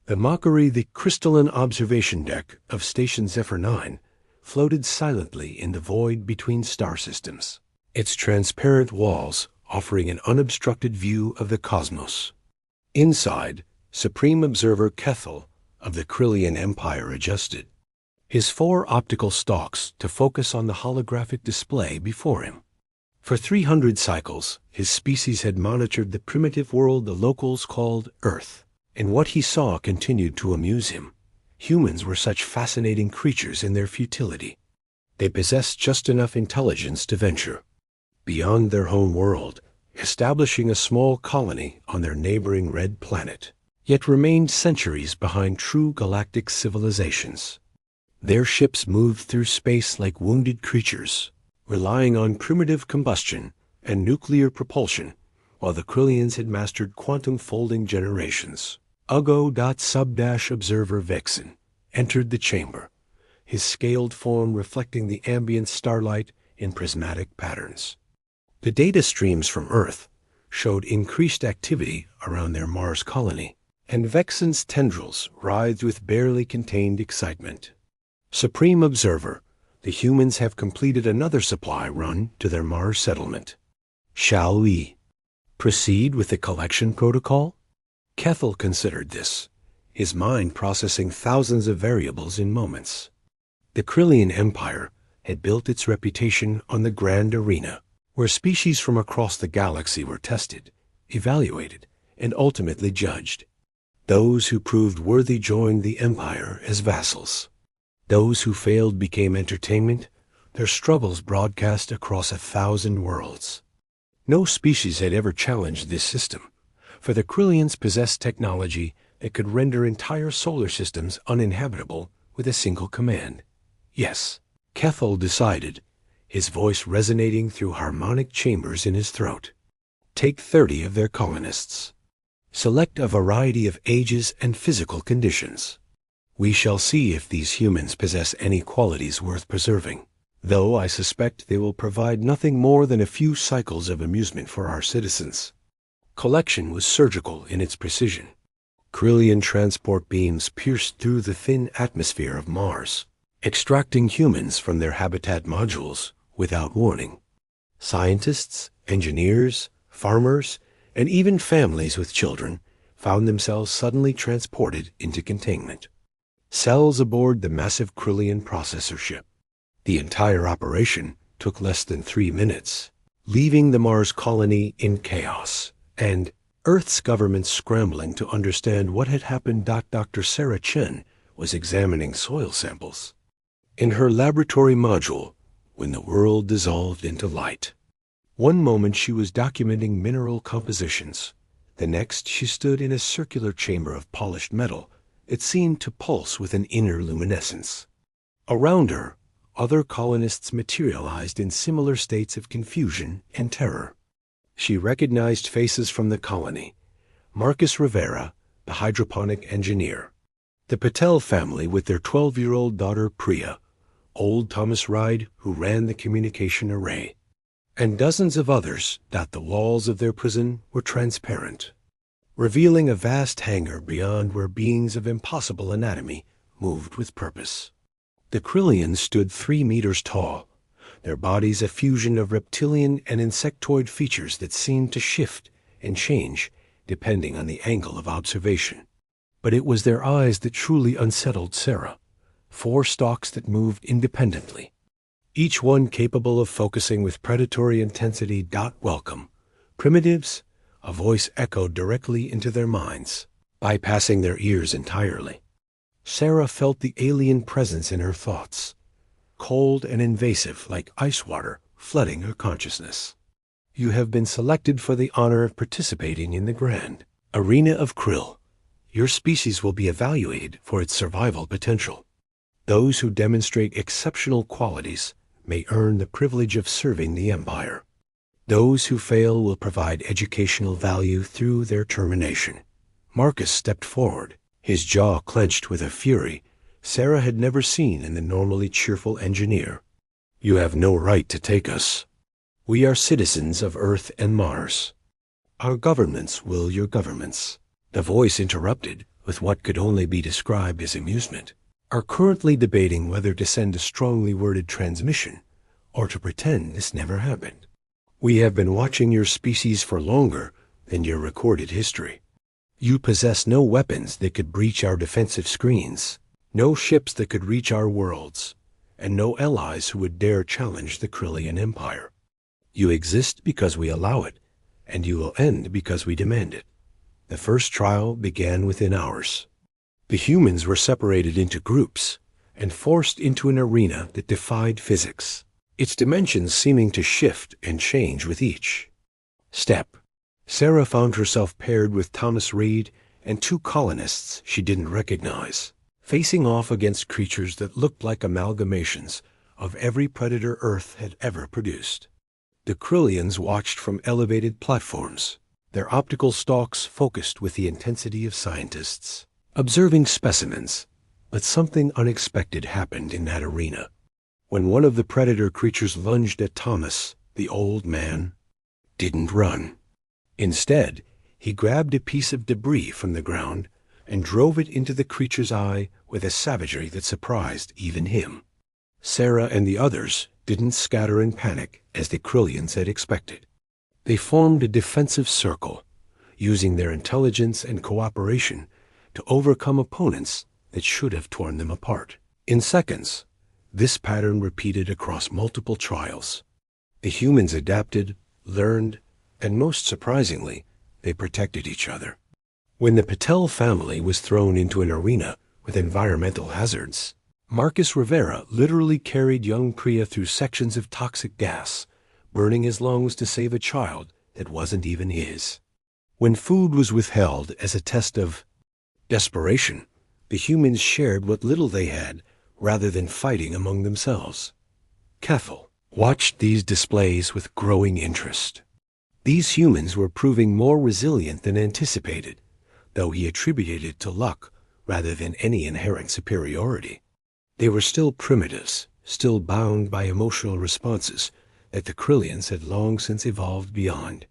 The Mockery, the crystalline observation deck of Station Zephyr 9, floated silently in the void between star systems, its transparent walls offering an unobstructed view of the cosmos. Inside, Supreme Observer Kethel of the Krillian Empire adjusted his 4 optical stalks to focus on the holographic display before him. For 300 cycles, his species had monitored the primitive world the locals called Earth, and what he saw continued to amuse him. Humans were such fascinating creatures in their futility. They possessed just enough intelligence to venture beyond their home world, establishing a small colony on their neighboring red planet, yet remained centuries behind true galactic civilizations. Their ships moved through space like wounded creatures, relying on primitive combustion and nuclear propulsion, while the Krillians had mastered quantum folding generations. Ugo.Sub-Observer Vexen entered the chamber, his scaled form reflecting the ambient starlight in prismatic patterns. The data streams from Earth showed increased activity around their Mars colony, and Vexen's tendrils writhed with barely contained excitement. Supreme Observer, the humans have completed another supply run to their Mars settlement. Shall we proceed with the collection protocol? Kethel considered this, his mind processing thousands of variables in moments. The Krillian Empire had built its reputation on the Grand Arena, where species from across the galaxy were tested, evaluated, and ultimately judged. Those who proved worthy joined the Empire as vassals. Those who failed became entertainment, their struggles broadcast across 1,000 worlds. No species had ever challenged this system, for the Krillians possessed technology that could render entire solar systems uninhabitable with a single command. Yes, Kethel decided, his voice resonating through harmonic chambers in his throat. Take 30 of their colonists. Select a variety of ages and physical conditions. We shall see if these humans possess any qualities worth preserving, though I suspect they will provide nothing more than a few cycles of amusement for our citizens. Collection was surgical in its precision. Krillian transport beams pierced through the thin atmosphere of Mars, extracting humans from their habitat modules without warning. Scientists, engineers, farmers, and even families with children found themselves suddenly transported into containment. Cells aboard the massive Krillian processor ship. The entire operation took less than 3 minutes, leaving the Mars colony in chaos, and Earth's government scrambling to understand what had happened. Dr. Sarah Chen was examining soil samples in her laboratory module when the world dissolved into light. One moment she was documenting mineral compositions. The next she stood in a circular chamber of polished metal. It seemed to pulse with an inner luminescence. Around her, other colonists materialized in similar states of confusion and terror. She recognized faces from the colony. Marcus Rivera, the hydroponic engineer. The Patel family with their 12-year-old daughter Priya. Old Thomas Ride, who ran the communication array. And dozens of others. The walls of their prison were transparent, revealing a vast hangar beyond where beings of impossible anatomy moved with purpose. The Krillians stood 3 meters tall, their bodies a fusion of reptilian and insectoid features that seemed to shift and change depending on the angle of observation. But it was their eyes that truly unsettled Sarah. 4 stalks that moved independently, each one capable of focusing with predatory intensity. Welcome, primitives, a voice echoed directly into their minds, bypassing their ears entirely. Sarah felt the alien presence in her thoughts, cold and invasive like ice water flooding her consciousness. You have been selected for the honor of participating in the Grand Arena of Krill. Your species will be evaluated for its survival potential. Those who demonstrate exceptional qualities may earn the privilege of serving the Empire. Those who fail will provide educational value through their termination. Marcus stepped forward, his jaw clenched with a fury Sarah had never seen in the normally cheerful engineer. You have no right to take us. We are citizens of Earth and Mars. Our governments will your governments. The voice interrupted, with what could only be described as amusement, are currently debating whether to send a strongly worded transmission or to pretend this never happened. We have been watching your species for longer than your recorded history. You possess no weapons that could breach our defensive screens, no ships that could reach our worlds, and no allies who would dare challenge the Krillian Empire. You exist because we allow it, and you will end because we demand it. The first trial began within hours. The humans were separated into groups and forced into an arena that defied physics, its dimensions seeming to shift and change with each step. Sarah found herself paired with Thomas Reed and two colonists she didn't recognize, facing off against creatures that looked like amalgamations of every predator Earth had ever produced. The Krillians watched from elevated platforms, their optical stalks focused with the intensity of scientists, observing specimens. But something unexpected happened in that arena. When one of the predator creatures lunged at Thomas, the old man didn't run. Instead, he grabbed a piece of debris from the ground and drove it into the creature's eye with a savagery that surprised even him. Sarah and the others didn't scatter in panic as the Krillians had expected. They formed a defensive circle, using their intelligence and cooperation to overcome opponents that should have torn them apart. In seconds, this pattern repeated across multiple trials. The humans adapted, learned, and most surprisingly, they protected each other. When the Patel family was thrown into an arena with environmental hazards, Marcus Rivera literally carried young Priya through sections of toxic gas, burning his lungs to save a child that wasn't even his. When food was withheld as a test of desperation, the humans shared what little they had rather than fighting among themselves. Cathal watched these displays with growing interest. These humans were proving more resilient than anticipated, though he attributed it to luck rather than any inherent superiority. They were still primitives, still bound by emotional responses that the Krillians had long since evolved beyond.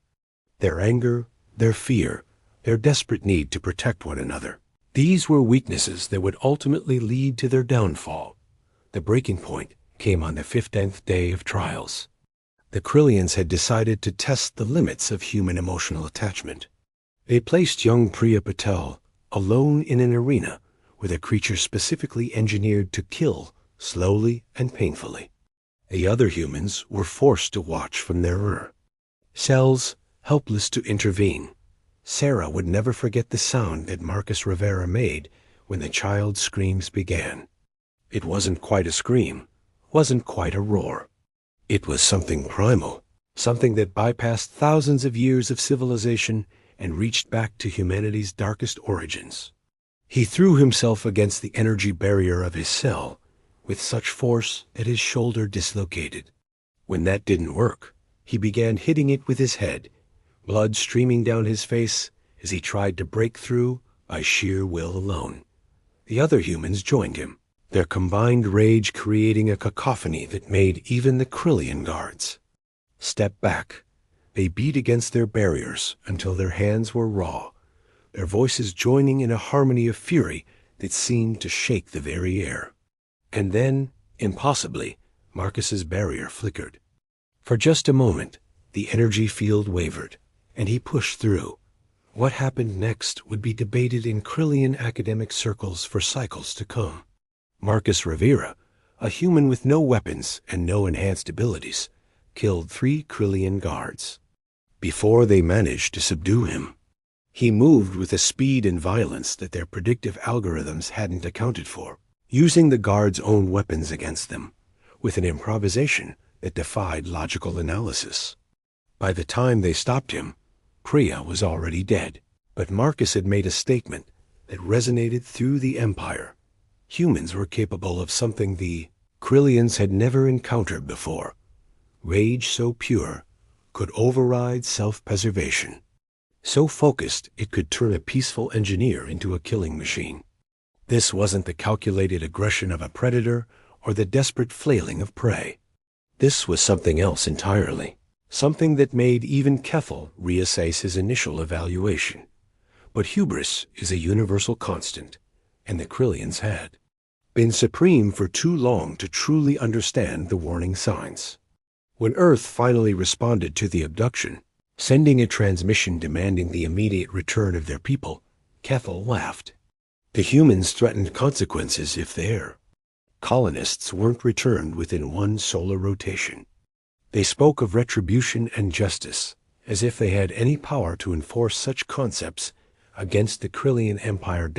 Their anger, their fear, their desperate need to protect one another. These were weaknesses that would ultimately lead to their downfall. The breaking point came on the 15th day of trials. The Krillians had decided to test the limits of human emotional attachment. They placed young Priya Patel alone in an arena with a creature specifically engineered to kill slowly and painfully. The other humans were forced to watch from their cells, helpless to intervene. Sarah would never forget the sound that Marcus Rivera made when the child's screams began. It wasn't quite a scream, wasn't quite a roar. It was something primal, something that bypassed thousands of years of civilization and reached back to humanity's darkest origins. He threw himself against the energy barrier of his cell with such force that his shoulder dislocated. When that didn't work, he began hitting it with his head, blood streaming down his face as he tried to break through by sheer will alone. The other humans joined him, their combined rage creating a cacophony that made even the Krillian guards step back. They beat against their barriers until their hands were raw, their voices joining in a harmony of fury that seemed to shake the very air. And then, impossibly, Marcus's barrier flickered. For just a moment, the energy field wavered, and he pushed through. What happened next would be debated in Krillian academic circles for cycles to come. Marcus Rivera, a human with no weapons and no enhanced abilities, killed 3 Krillian guards before they managed to subdue him. He moved with a speed and violence that their predictive algorithms hadn't accounted for, using the guards' own weapons against them, with an improvisation that defied logical analysis. By the time they stopped him, Priya was already dead, but Marcus had made a statement that resonated through the Empire. Humans were capable of something the Krillians had never encountered before. Rage so pure could override self-preservation. So focused it could turn a peaceful engineer into a killing machine. This wasn't the calculated aggression of a predator or the desperate flailing of prey. This was something else entirely, something that made even Kethel reassess his initial evaluation. But hubris is a universal constant, and the Krillians had been supreme for too long to truly understand the warning signs. When Earth finally responded to the abduction, sending a transmission demanding the immediate return of their people, Kethel laughed. The humans threatened consequences if their colonists weren't returned within one solar rotation. They spoke of retribution and justice, as if they had any power to enforce such concepts against the Krillian Empire.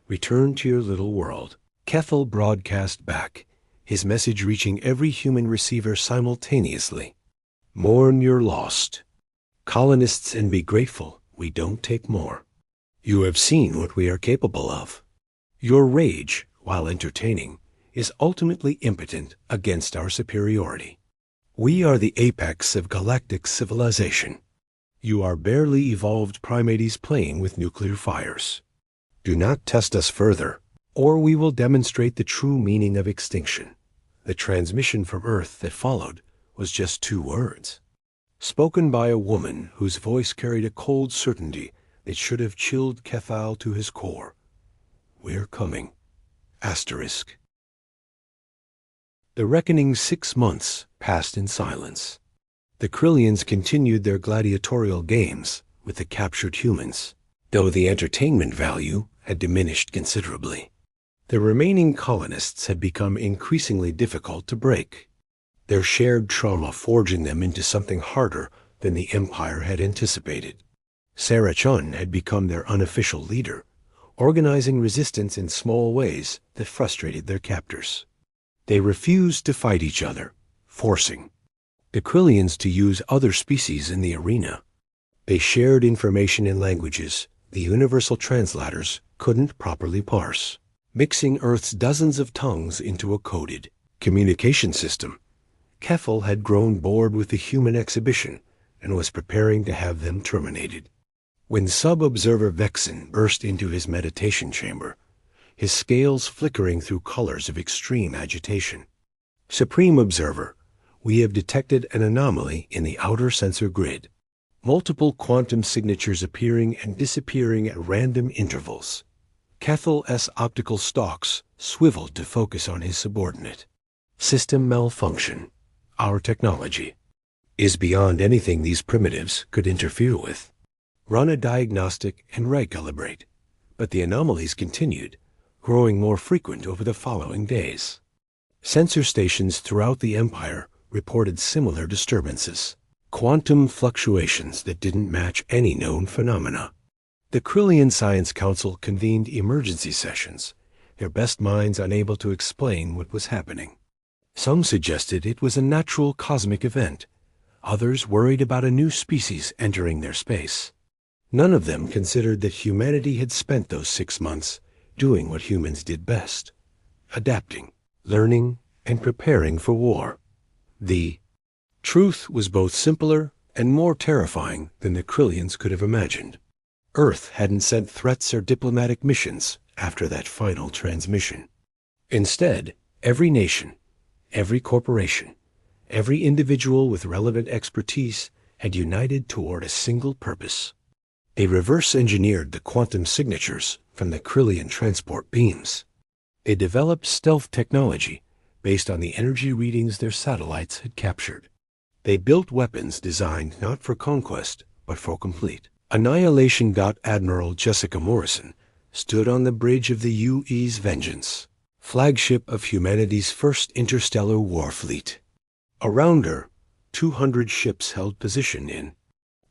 Return to your little world. Kethel broadcast back, his message reaching every human receiver simultaneously. Mourn your lost, colonists, and be grateful we don't take more. You have seen what we are capable of. Your rage, while entertaining, is ultimately impotent against our superiority. We are the apex of galactic civilization. You are barely evolved primates playing with nuclear fires. Do not test us further, or we will demonstrate the true meaning of extinction. The transmission from Earth that followed was just 2 words, spoken by a woman whose voice carried a cold certainty that should have chilled Kethal to his core. We're coming. Asterisk. The reckoning 6 months passed in silence. The Krillians continued their gladiatorial games with the captured humans, though the entertainment value had diminished considerably. The remaining colonists had become increasingly difficult to break, their shared trauma forging them into something harder than the Empire had anticipated. Sarah Chun had become their unofficial leader, organizing resistance in small ways that frustrated their captors. They refused to fight each other, forcing the Krillians to use other species in the arena. They shared information in languages the universal translators couldn't properly parse, mixing Earth's dozens of tongues into a coded communication system. Kethel had grown bored with the human exhibition and was preparing to have them terminated. When Sub-Observer Vexen burst into his meditation chamber, his scales flickering through colors of extreme agitation. Supreme Observer, we have detected an anomaly in the outer sensor grid. Multiple quantum signatures appearing and disappearing at random intervals. Kethel's optical stalks swiveled to focus on his subordinate. System malfunction. Our technology is beyond anything these primitives could interfere with. Run a diagnostic and recalibrate. But the anomalies continued, growing more frequent over the following days. Sensor stations throughout the Empire reported similar disturbances, quantum fluctuations that didn't match any known phenomena. The Krillian Science Council convened emergency sessions, their best minds unable to explain what was happening. Some suggested it was a natural cosmic event. Others worried about a new species entering their space. None of them considered that humanity had spent those 6 months doing what humans did best, adapting, learning, and preparing for war. The truth was both simpler and more terrifying than the Krillians could have imagined. Earth hadn't sent threats or diplomatic missions after that final transmission. Instead, every nation, every corporation, every individual with relevant expertise had united toward a single purpose. They reverse-engineered the quantum signatures from the Krillian transport beams. They developed stealth technology based on the energy readings their satellites had captured. They built weapons designed not for conquest, but for complete annihilation. Admiral Jessica Morrison stood on the bridge of the UE's Vengeance, flagship of humanity's first interstellar war fleet. Around her, 200 ships held position in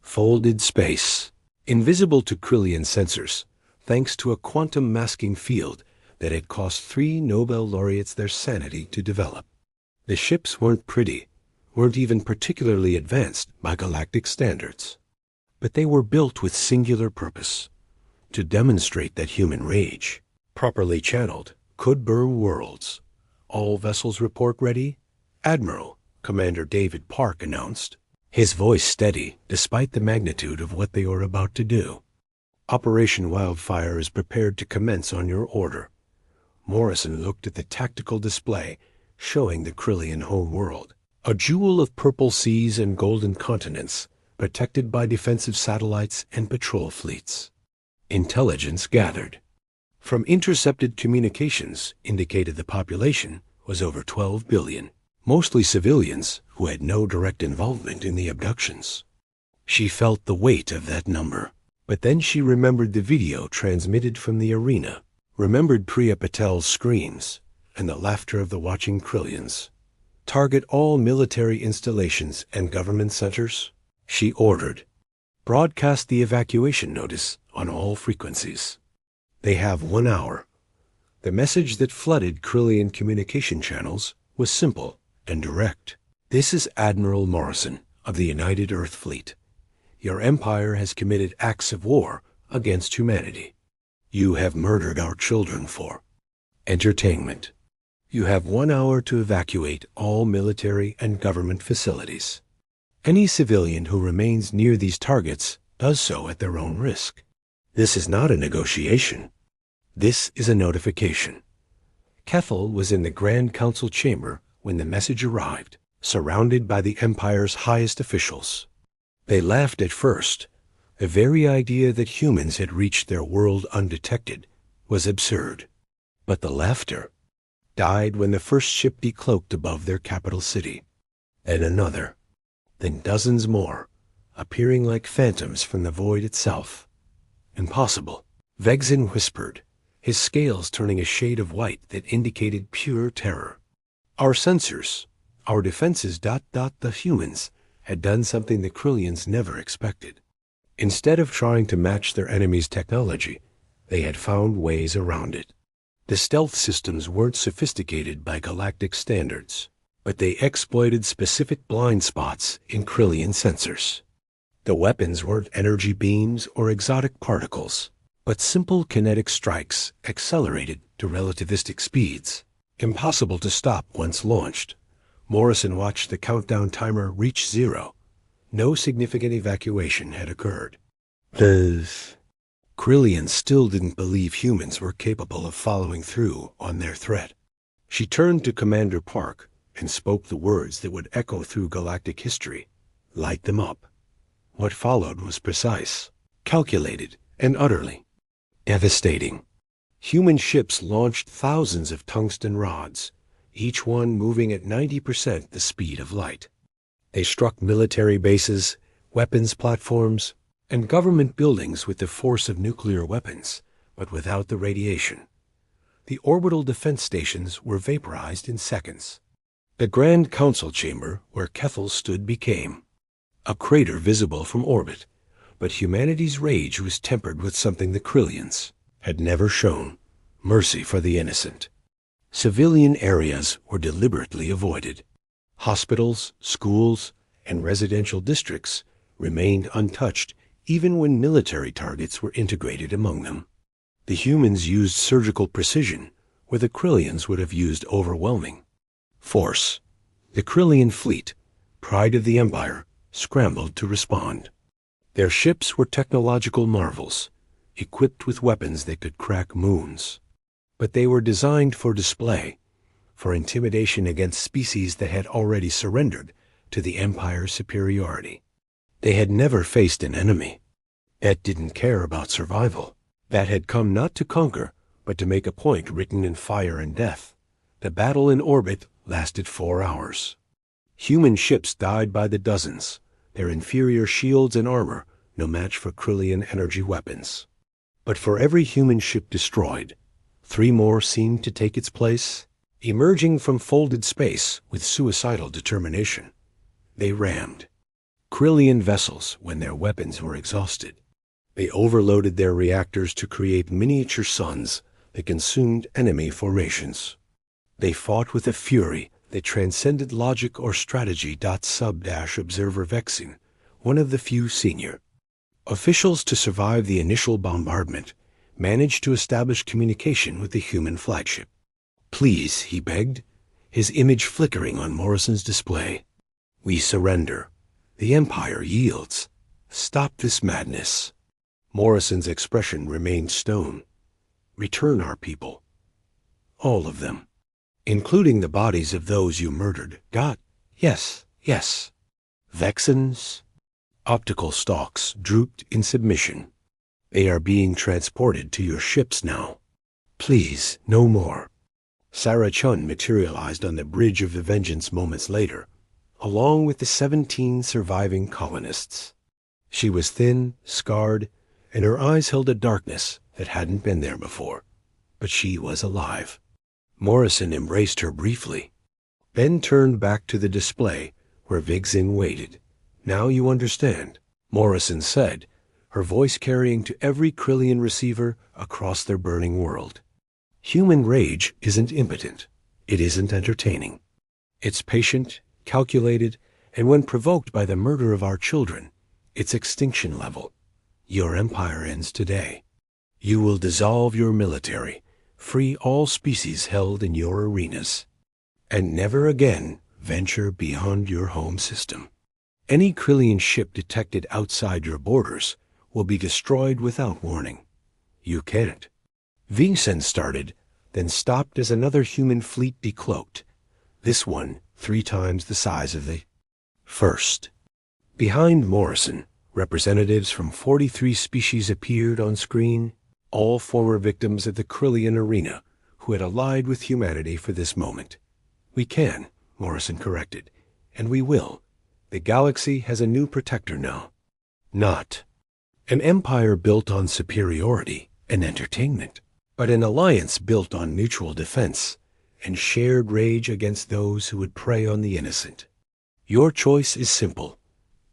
folded space, invisible to Krillian sensors, thanks to a quantum masking field that had cost 3 Nobel laureates their sanity to develop. The ships weren't pretty, weren't even particularly advanced by galactic standards. But they were built with singular purpose, to demonstrate that human rage, properly channeled, could burn worlds. All vessels report ready? Admiral, Commander David Park announced, his voice steady despite the magnitude of what they were about to do. Operation Wildfire is prepared to commence on your order. Morrison looked at the tactical display showing the Krillian home world, a jewel of purple seas and golden continents, protected by defensive satellites and patrol fleets. Intelligence gathered from intercepted communications indicated the population was over 12 billion, mostly civilians who had no direct involvement in the abductions. She felt the weight of that number, but then she remembered the video transmitted from the arena, remembered Priya Patel's screams, and the laughter of the watching Krillians. Target all military installations and government centers, she ordered. Broadcast the evacuation notice on all frequencies. They have 1 hour. The message that flooded Krillian communication channels was simple and direct. This is Admiral Morrison of the United Earth Fleet. Your empire has committed acts of war against humanity. You have murdered our children for entertainment. You have 1 hour to evacuate all military and government facilities. Any civilian who remains near these targets does so at their own risk. This is not a negotiation. This is a notification. Kethel was in the Grand Council chamber when the message arrived, surrounded by the Empire's highest officials. They laughed at first. The very idea that humans had reached their world undetected was absurd. But the laughter died when the first ship decloaked above their capital city, and another, then dozens more, appearing like phantoms from the void itself. Impossible, Vexen whispered, his scales turning a shade of white that indicated pure terror. Our sensors, our defenses. The humans had done something the Krillians never expected. Instead of trying to match their enemy's technology, they had found ways around it. The stealth systems weren't sophisticated by galactic standards, but they exploited specific blind spots in Krillian sensors. The weapons weren't energy beams or exotic particles, but simple kinetic strikes accelerated to relativistic speeds, impossible to stop once launched. Morrison watched the countdown timer reach 0. No significant evacuation had occurred. Krillian still didn't believe humans were capable of following through on their threat. She turned to Commander Park and spoke the words that would echo through galactic history. Light them up. What followed was precise, calculated, and utterly devastating. Human ships launched thousands of tungsten rods, each one moving at 90% the speed of light. They struck military bases, weapons platforms, and government buildings with the force of nuclear weapons, but without the radiation. The orbital defense stations were vaporized in seconds. The Grand Council chamber where Kethel stood became a crater visible from orbit, but humanity's rage was tempered with something the Krillians had never shown: mercy for the innocent. Civilian areas were deliberately avoided. Hospitals, schools, and residential districts remained untouched even when military targets were integrated among them. The humans used surgical precision where the Krillians would have used overwhelming force. The Krillian fleet, pride of the Empire, scrambled to respond. Their ships were technological marvels, equipped with weapons that could crack moons. But they were designed for display, for intimidation against species that had already surrendered to the Empire's superiority. They had never faced an enemy that didn't care about survival, that had come not to conquer, but to make a point written in fire and death. The battle in orbit lasted 4 hours. Human ships died by the dozens, their inferior shields and armor no match for Krillian energy weapons. But for every human ship destroyed, 3 more seemed to take its place, emerging from folded space with suicidal determination. They rammed Krillian vessels when their weapons were exhausted. They overloaded their reactors to create miniature suns that consumed enemy formations. They fought with a fury that transcended logic or strategy. Observer Vexen, one of the few senior officials to survive the initial bombardment, managed to establish communication with the human flagship. Please, he begged, his image flickering on Morrison's display. We surrender. The Empire yields. Stop this madness. Morrison's expression remained stone. Return our people. All of them. Including the bodies of those you murdered. God, yes, yes. Vexen's optical stalks drooped in submission. They are being transported to your ships now. Please, no more. Sarah Chun materialized on the bridge of the Vengeance moments later, along with the 17 surviving colonists. She was thin, scarred, and her eyes held a darkness that hadn't been there before. But she was alive. Morrison embraced her briefly, then turned back to the display where Vigzin waited. "Now you understand," Morrison said, her voice carrying to every Krillian receiver across their burning world. Human rage isn't impotent. It isn't entertaining. It's patient, calculated, and when provoked by the murder of our children, it's extinction level. Your empire ends today. You will dissolve your military, free all species held in your arenas, and never again venture beyond your home system. Any Krillian ship detected outside your borders will be destroyed without warning. You can't. Vigzin started, then stopped as another human fleet decloaked, this one 3 times the size of the first. Behind Morrison, representatives from 43 species appeared on screen, all former victims of the Krillian arena who had allied with humanity for this moment. "We can," Morrison corrected, "and we will. The galaxy has a new protector now. Not an empire built on superiority and entertainment, but an alliance built on mutual defense and shared rage against those who would prey on the innocent. Your choice is simple.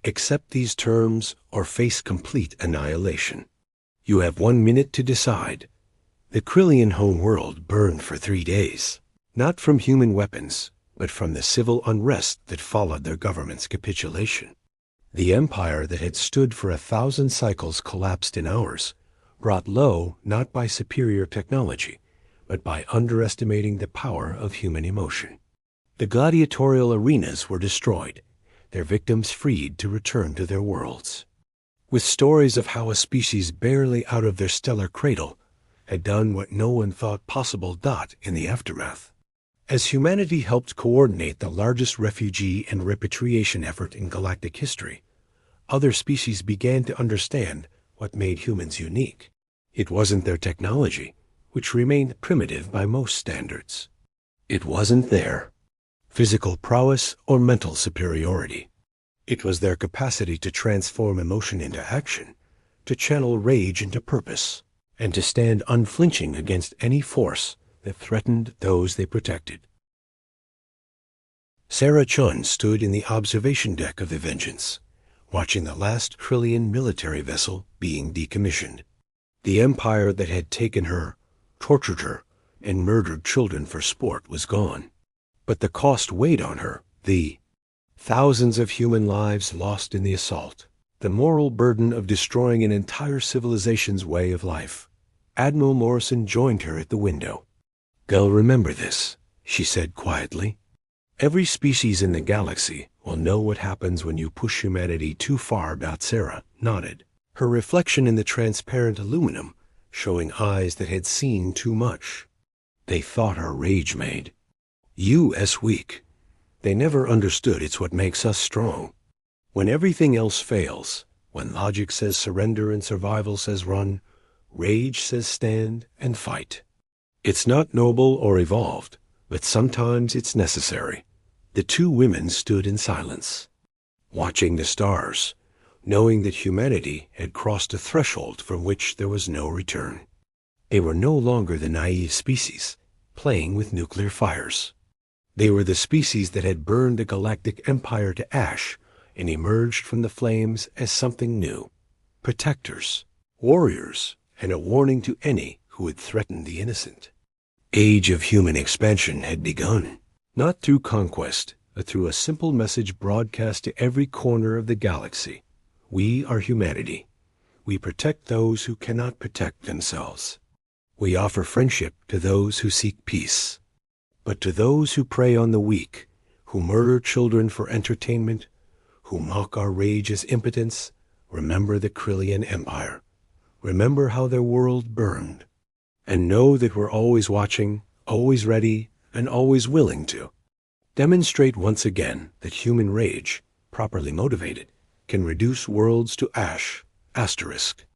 Accept these terms or face complete annihilation. You have 1 minute to decide." The Krillian home world burned for 3 days, not from human weapons, but from the civil unrest that followed their government's capitulation. The empire that had stood for 1,000 cycles collapsed in hours, brought low not by superior technology, but by underestimating the power of human emotion. The gladiatorial arenas were destroyed, their victims freed to return to their worlds, with stories of how a species barely out of their stellar cradle had done what no one thought possible. In the aftermath, as humanity helped coordinate the largest refugee and repatriation effort in galactic history, other species began to understand what made humans unique. It wasn't their technology, which remained primitive by most standards. It wasn't their physical prowess or mental superiority. It was their capacity to transform emotion into action, to channel rage into purpose, and to stand unflinching against any force that threatened those they protected. Sarah Chun stood in the observation deck of the Vengeance, watching the last Krillian military vessel being decommissioned. The empire that had taken her, tortured her, and murdered children for sport was gone. But the cost weighed on her, the thousands of human lives lost in the assault, the moral burden of destroying an entire civilization's way of life. Admiral Morrison joined her at the window. "Go remember this," she said quietly. "Every species in the galaxy will know what happens when you push humanity too far." Sarah nodded, her reflection in the transparent aluminum showing eyes that had seen too much. "They thought our rage made us weak. They never understood it's what makes us strong. When everything else fails, when logic says surrender and survival says run, rage says stand and fight. It's not noble or evolved, but sometimes it's necessary." The 2 women stood in silence, watching the stars, knowing that humanity had crossed a threshold from which there was no return. They were no longer the naive species, playing with nuclear fires. They were the species that had burned a galactic empire to ash and emerged from the flames as something new, protectors, warriors, and a warning to any who would threaten the innocent. Age of human expansion had begun, not through conquest, but through a simple message broadcast to every corner of the galaxy. We are humanity. We protect those who cannot protect themselves. We offer friendship to those who seek peace. But to those who prey on the weak, who murder children for entertainment, who mock our rage as impotence, remember the Krillian Empire. Remember how their world burned. And know that we're always watching, always ready, and always willing to demonstrate once again that human rage, properly motivated, can reduce worlds to ash, asterisk.